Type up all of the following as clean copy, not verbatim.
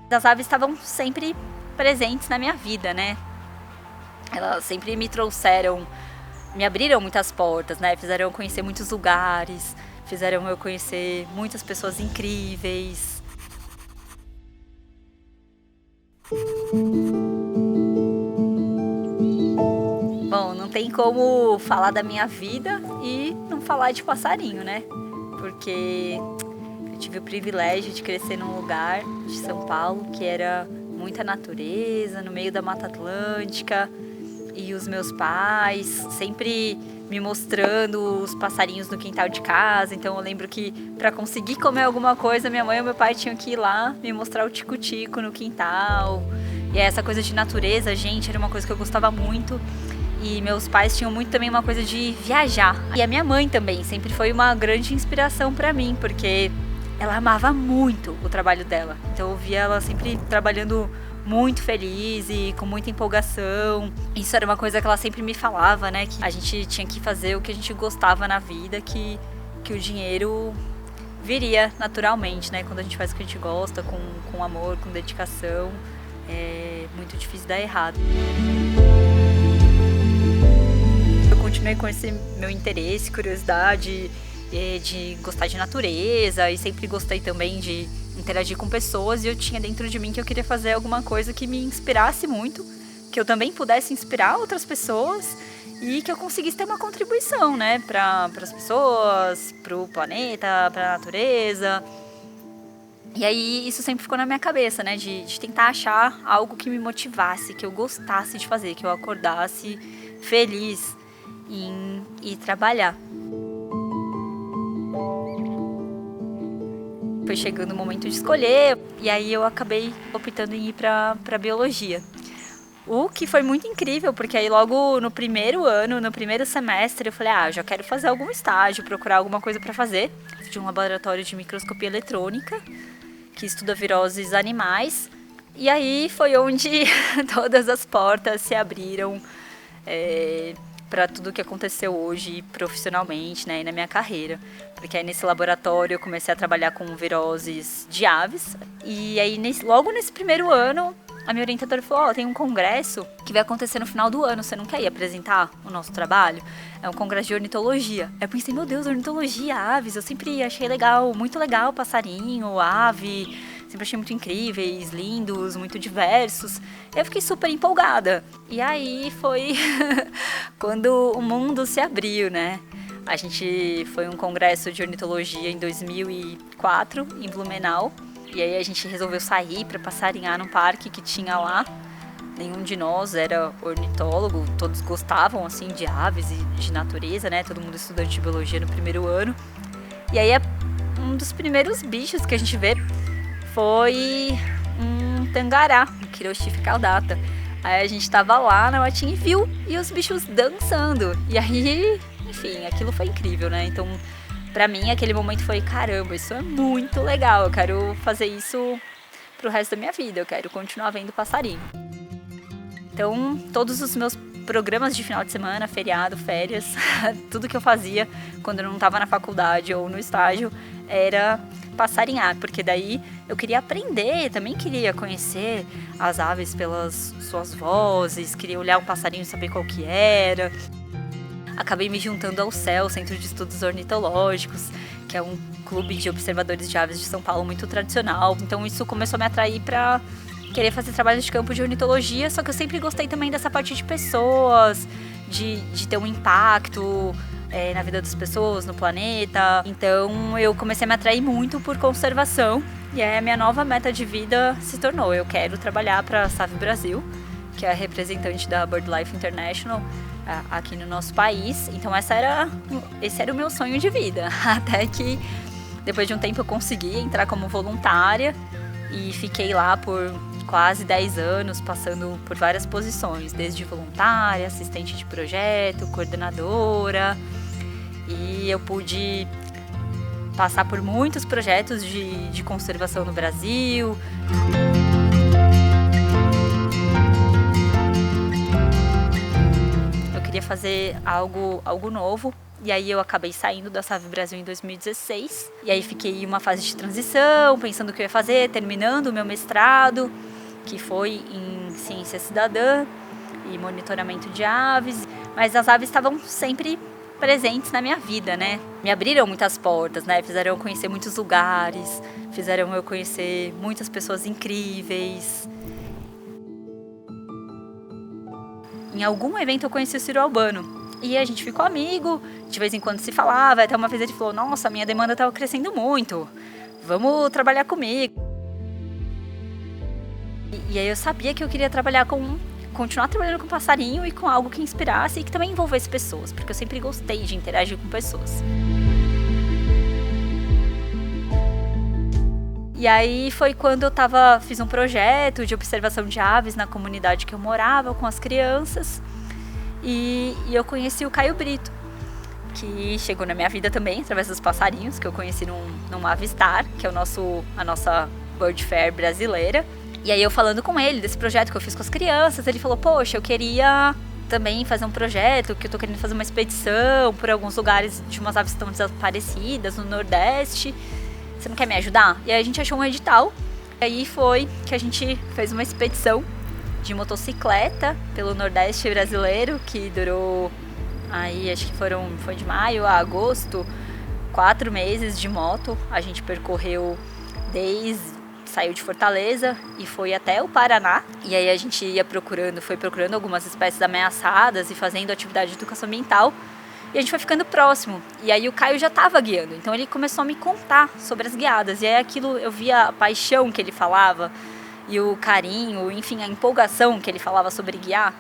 As aves estavam sempre presentes na minha vida, né? Elas sempre me abriram muitas portas, né? Fizeram eu conhecer muitos lugares, fizeram eu conhecer muitas pessoas incríveis. Bom, não tem como falar da minha vida e não falar de passarinho, né? Porque eu tive o privilégio de crescer num lugar de São Paulo que era muita natureza, no meio da Mata Atlântica, e os meus pais sempre me mostrando os passarinhos no quintal de casa. Então eu lembro que para conseguir comer alguma coisa, minha mãe e meu pai tinham que ir lá me mostrar o tico-tico no quintal. E essa coisa de natureza, gente, era uma coisa que eu gostava muito. E meus pais tinham muito também uma coisa de viajar. E a minha mãe também sempre foi uma grande inspiração para mim, porque ela amava muito o trabalho dela. Então eu via ela sempre trabalhando muito feliz e com muita empolgação. Isso era uma coisa que ela sempre me falava, né? Que a gente tinha que fazer o que a gente gostava na vida, que o dinheiro viria naturalmente, né? Quando a gente faz o que a gente gosta, com amor, com dedicação, é muito difícil dar errado. Eu continuei com esse meu interesse, curiosidade de gostar de natureza, e sempre gostei também de interagir com pessoas, e eu tinha dentro de mim que eu queria fazer alguma coisa que me inspirasse muito, que eu também pudesse inspirar outras pessoas e que eu conseguisse ter uma contribuição, né, para as pessoas, para o planeta, para a natureza. E aí isso sempre ficou na minha cabeça, né, de tentar achar algo que me motivasse, que eu gostasse de fazer, que eu acordasse feliz em ir trabalhar. Foi chegando o momento de escolher, e aí eu acabei optando em ir para biologia. O que foi muito incrível, porque aí logo no primeiro ano, no primeiro semestre, eu falei, eu já quero fazer algum estágio, procurar alguma coisa para fazer. De um laboratório de microscopia eletrônica, que estuda viroses animais. E aí foi onde todas as portas se abriram para tudo que aconteceu hoje profissionalmente, né, e na minha carreira. Porque aí nesse laboratório eu comecei a trabalhar com viroses de aves. E aí logo nesse primeiro ano, a minha orientadora falou, tem um congresso que vai acontecer no final do ano, você não quer ir apresentar o nosso trabalho? É um congresso de ornitologia. Aí eu pensei, meu Deus, ornitologia, aves, eu sempre achei legal, muito legal, passarinho, ave, sempre achei muito incríveis, lindos, muito diversos. Eu fiquei super empolgada. E aí foi quando o mundo se abriu, né? A gente foi um congresso de ornitologia em 2004, em Blumenau. E aí a gente resolveu sair para passarinhar num parque que tinha lá. Nenhum de nós era ornitólogo, todos gostavam assim de aves e de natureza, né? Todo mundo estudante de biologia no primeiro ano. E aí um dos primeiros bichos que a gente vê foi um tangará, um Quiroxiffe caudata. Aí a gente tava lá na matinha e viu, e os bichos dançando. E aí, enfim, aquilo foi incrível, né? Então, pra mim, aquele momento foi, caramba, isso é muito legal, eu quero fazer isso pro resto da minha vida, eu quero continuar vendo passarinho. Então, todos os meus programas de final de semana, feriado, férias, tudo que eu fazia quando eu não estava na faculdade ou no estágio era passarinhar, porque daí eu queria aprender, também queria conhecer as aves pelas suas vozes, queria olhar um passarinho e saber qual que era. Acabei me juntando ao CEL, Centro de Estudos Ornitológicos, que é um clube de observadores de aves de São Paulo muito tradicional. Então isso começou a me atrair para querer fazer trabalho de campo de ornitologia, só que eu sempre gostei também dessa parte de pessoas, de ter um impacto na vida das pessoas, no planeta. Então eu comecei a me atrair muito por conservação, e aí a minha nova meta de vida se tornou, eu quero trabalhar para a SAV Brasil, que é a representante da BirdLife International aqui no nosso país. Então esse era o meu sonho de vida, até que depois de um tempo eu consegui entrar como voluntária e fiquei lá por quase 10 anos, passando por várias posições, desde voluntária, assistente de projeto, coordenadora, e eu pude passar por muitos projetos de conservação no Brasil. Eu queria fazer algo novo E aí eu acabei saindo da SAV Brasil em 2016. E aí fiquei em uma fase de transição, pensando o que eu ia fazer, terminando o meu mestrado, que foi em Ciência Cidadã e monitoramento de aves. Mas as aves estavam sempre presentes na minha vida, né? Me abriram muitas portas, né? Fizeram eu conhecer muitos lugares, fizeram eu conhecer muitas pessoas incríveis. Em algum evento eu conheci o Ciro Albano. E a gente ficou amigo, de vez em quando se falava, até uma vez ele falou, nossa, minha demanda estava crescendo muito, vamos trabalhar comigo. E aí eu sabia que eu queria continuar trabalhando com passarinho e com algo que inspirasse e que também envolvesse pessoas, porque eu sempre gostei de interagir com pessoas. E aí foi quando eu fiz um projeto de observação de aves na comunidade que eu morava com as crianças. E eu conheci o Caio Brito, que chegou na minha vida também através dos passarinhos, que eu conheci num Avistar, que é a nossa Bird Fair brasileira. E aí eu falando com ele desse projeto que eu fiz com as crianças, ele falou, poxa, eu queria também fazer um projeto, que eu tô querendo fazer uma expedição por alguns lugares de umas aves que estão desaparecidas no Nordeste. Você não quer me ajudar? E aí a gente achou um edital, e aí foi que a gente fez uma expedição de motocicleta pelo Nordeste brasileiro, que durou, aí acho que foi de maio a agosto, 4 meses de moto. A gente percorreu saiu de Fortaleza e foi até o Paraná. E aí a gente foi procurando algumas espécies ameaçadas e fazendo atividade de educação ambiental. E a gente foi ficando próximo. E aí o Caio já estava guiando, então ele começou a me contar sobre as guiadas. E aí aquilo, eu via a paixão que ele falava, e o carinho, enfim, a empolgação que ele falava sobre guiar,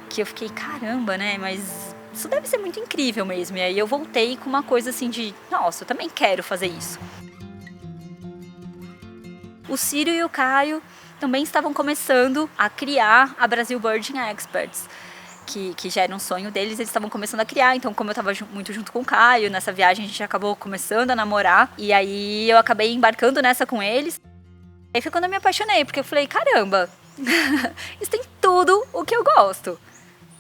que eu fiquei, caramba, né, mas isso deve ser muito incrível mesmo. E aí eu voltei com uma coisa assim de, nossa, eu também quero fazer isso. O Ciro e o Caio também estavam começando a criar a Brasil Birding Experts, que já era um sonho deles, eles estavam começando a criar. Então, como eu estava muito junto com o Caio, nessa viagem a gente acabou começando a namorar, e aí eu acabei embarcando nessa com eles. Aí foi quando eu me apaixonei, porque eu falei, caramba, isso tem tudo o que eu gosto.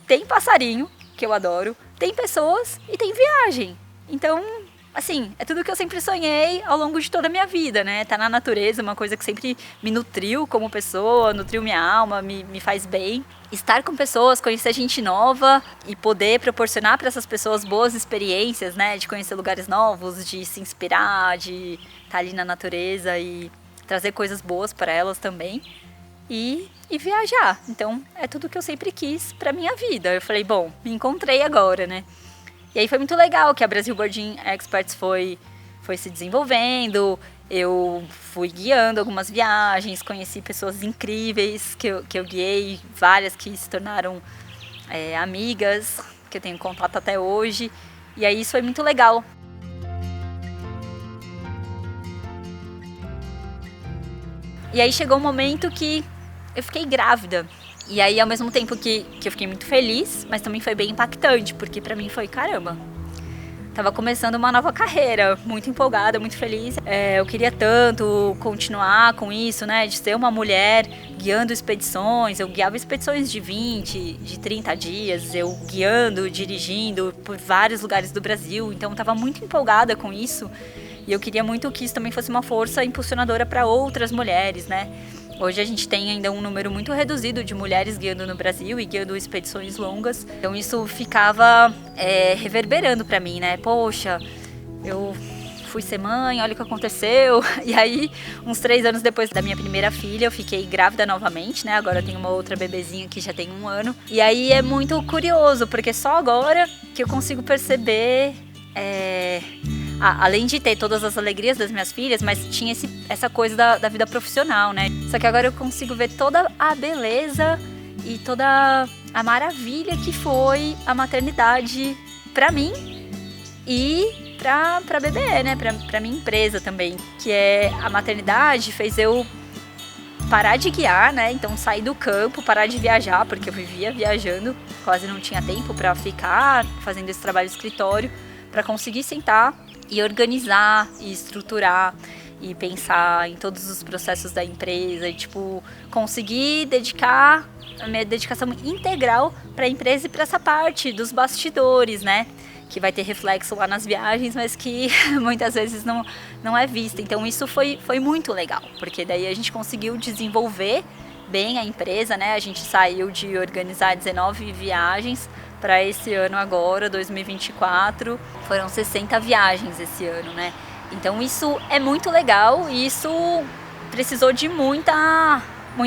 Tem passarinho, que eu adoro, tem pessoas e tem viagem. Então, assim, é tudo que eu sempre sonhei ao longo de toda a minha vida, né? Tá na natureza, uma coisa que sempre me nutriu como pessoa, nutriu minha alma, me faz bem. Estar com pessoas, conhecer gente nova e poder proporcionar para essas pessoas boas experiências, né? De conhecer lugares novos, de se inspirar, de estar ali na natureza e trazer coisas boas para elas também e viajar. Então, é tudo que eu sempre quis para minha vida. Eu falei, bom, me encontrei agora, né? E aí foi muito legal que a Brasil Birding Experts foi se desenvolvendo. Eu fui guiando algumas viagens, conheci pessoas incríveis que eu guiei, várias que se tornaram amigas, que eu tenho contato até hoje. E aí isso foi muito legal. E aí chegou um momento que eu fiquei grávida. E aí, ao mesmo tempo que eu fiquei muito feliz, mas também foi bem impactante, porque pra mim foi, caramba, tava começando uma nova carreira, muito empolgada, muito feliz. Eu queria tanto continuar com isso, né, de ser uma mulher guiando expedições. Eu guiava expedições de 20, de 30 dias, eu guiando, dirigindo por vários lugares do Brasil. Então, eu tava muito empolgada com isso. E eu queria muito que isso também fosse uma força impulsionadora para outras mulheres, né? Hoje a gente tem ainda um número muito reduzido de mulheres guiando no Brasil e guiando expedições longas. Então isso ficava reverberando para mim, né? Poxa, eu fui ser mãe, olha o que aconteceu. E aí, uns 3 anos depois da minha primeira filha, eu fiquei grávida novamente, né? Agora eu tenho uma outra bebezinha que já tem 1 ano. E aí é muito curioso, porque só agora que eu consigo perceber... além de ter todas as alegrias das minhas filhas, mas tinha essa coisa da vida profissional, né? Só que agora eu consigo ver toda a beleza e toda a maravilha que foi a maternidade pra mim e pra BBE, né? Pra minha empresa também. Que a maternidade fez eu parar de guiar, né? Então sair do campo, parar de viajar, porque eu vivia viajando, quase não tinha tempo pra ficar fazendo esse trabalho de escritório, pra conseguir sentar e organizar e estruturar e pensar em todos os processos da empresa e, tipo, conseguir dedicar a minha dedicação integral para a empresa e para essa parte dos bastidores, né? que vai ter reflexo lá nas viagens, mas que muitas vezes não é vista. Então isso foi muito legal, porque daí a gente conseguiu desenvolver bem a empresa, né? A gente saiu de organizar 19 viagens para esse ano agora, 2024, foram 60 viagens esse ano, né? Então isso é muito legal e isso precisou de muita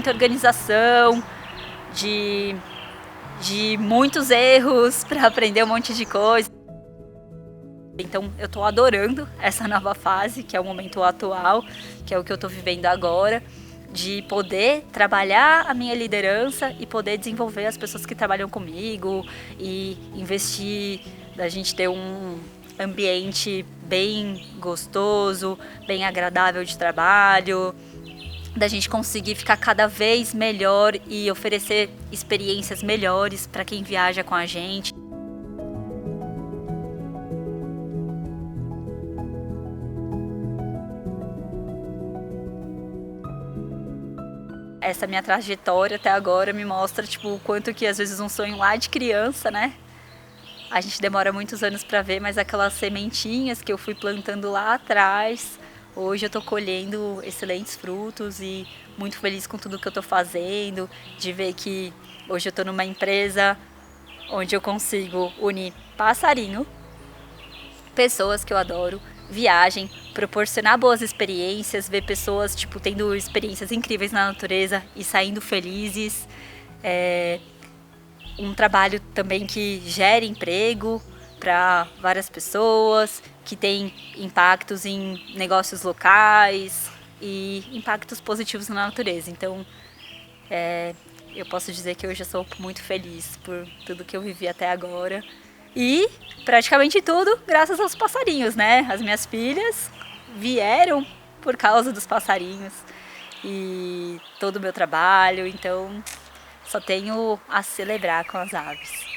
organização, de muitos erros para aprender um monte de coisa. Então eu tô adorando essa nova fase, que é o momento atual, que é o que eu tô vivendo agora, de poder trabalhar a minha liderança e poder desenvolver as pessoas que trabalham comigo e investir, da gente ter um ambiente bem gostoso, bem agradável de trabalho, da gente conseguir ficar cada vez melhor e oferecer experiências melhores para quem viaja com a gente. Essa minha trajetória até agora me mostra, tipo, o quanto que às vezes um sonho lá de criança, né? A gente demora muitos anos para ver, mas aquelas sementinhas que eu fui plantando lá atrás, hoje eu tô colhendo excelentes frutos e muito feliz com tudo que eu tô fazendo, de ver que hoje eu tô numa empresa onde eu consigo unir passarinho, pessoas que eu adoro, viagem, proporcionar boas experiências, ver pessoas tipo tendo experiências incríveis na natureza e saindo felizes, um trabalho também que gere emprego para várias pessoas, que tem impactos em negócios locais e impactos positivos na natureza. Então, eu posso dizer que hoje eu sou muito feliz por tudo que eu vivi até agora. E praticamente tudo graças aos passarinhos, né? As minhas filhas vieram por causa dos passarinhos e todo o meu trabalho, então só tenho a celebrar com as aves.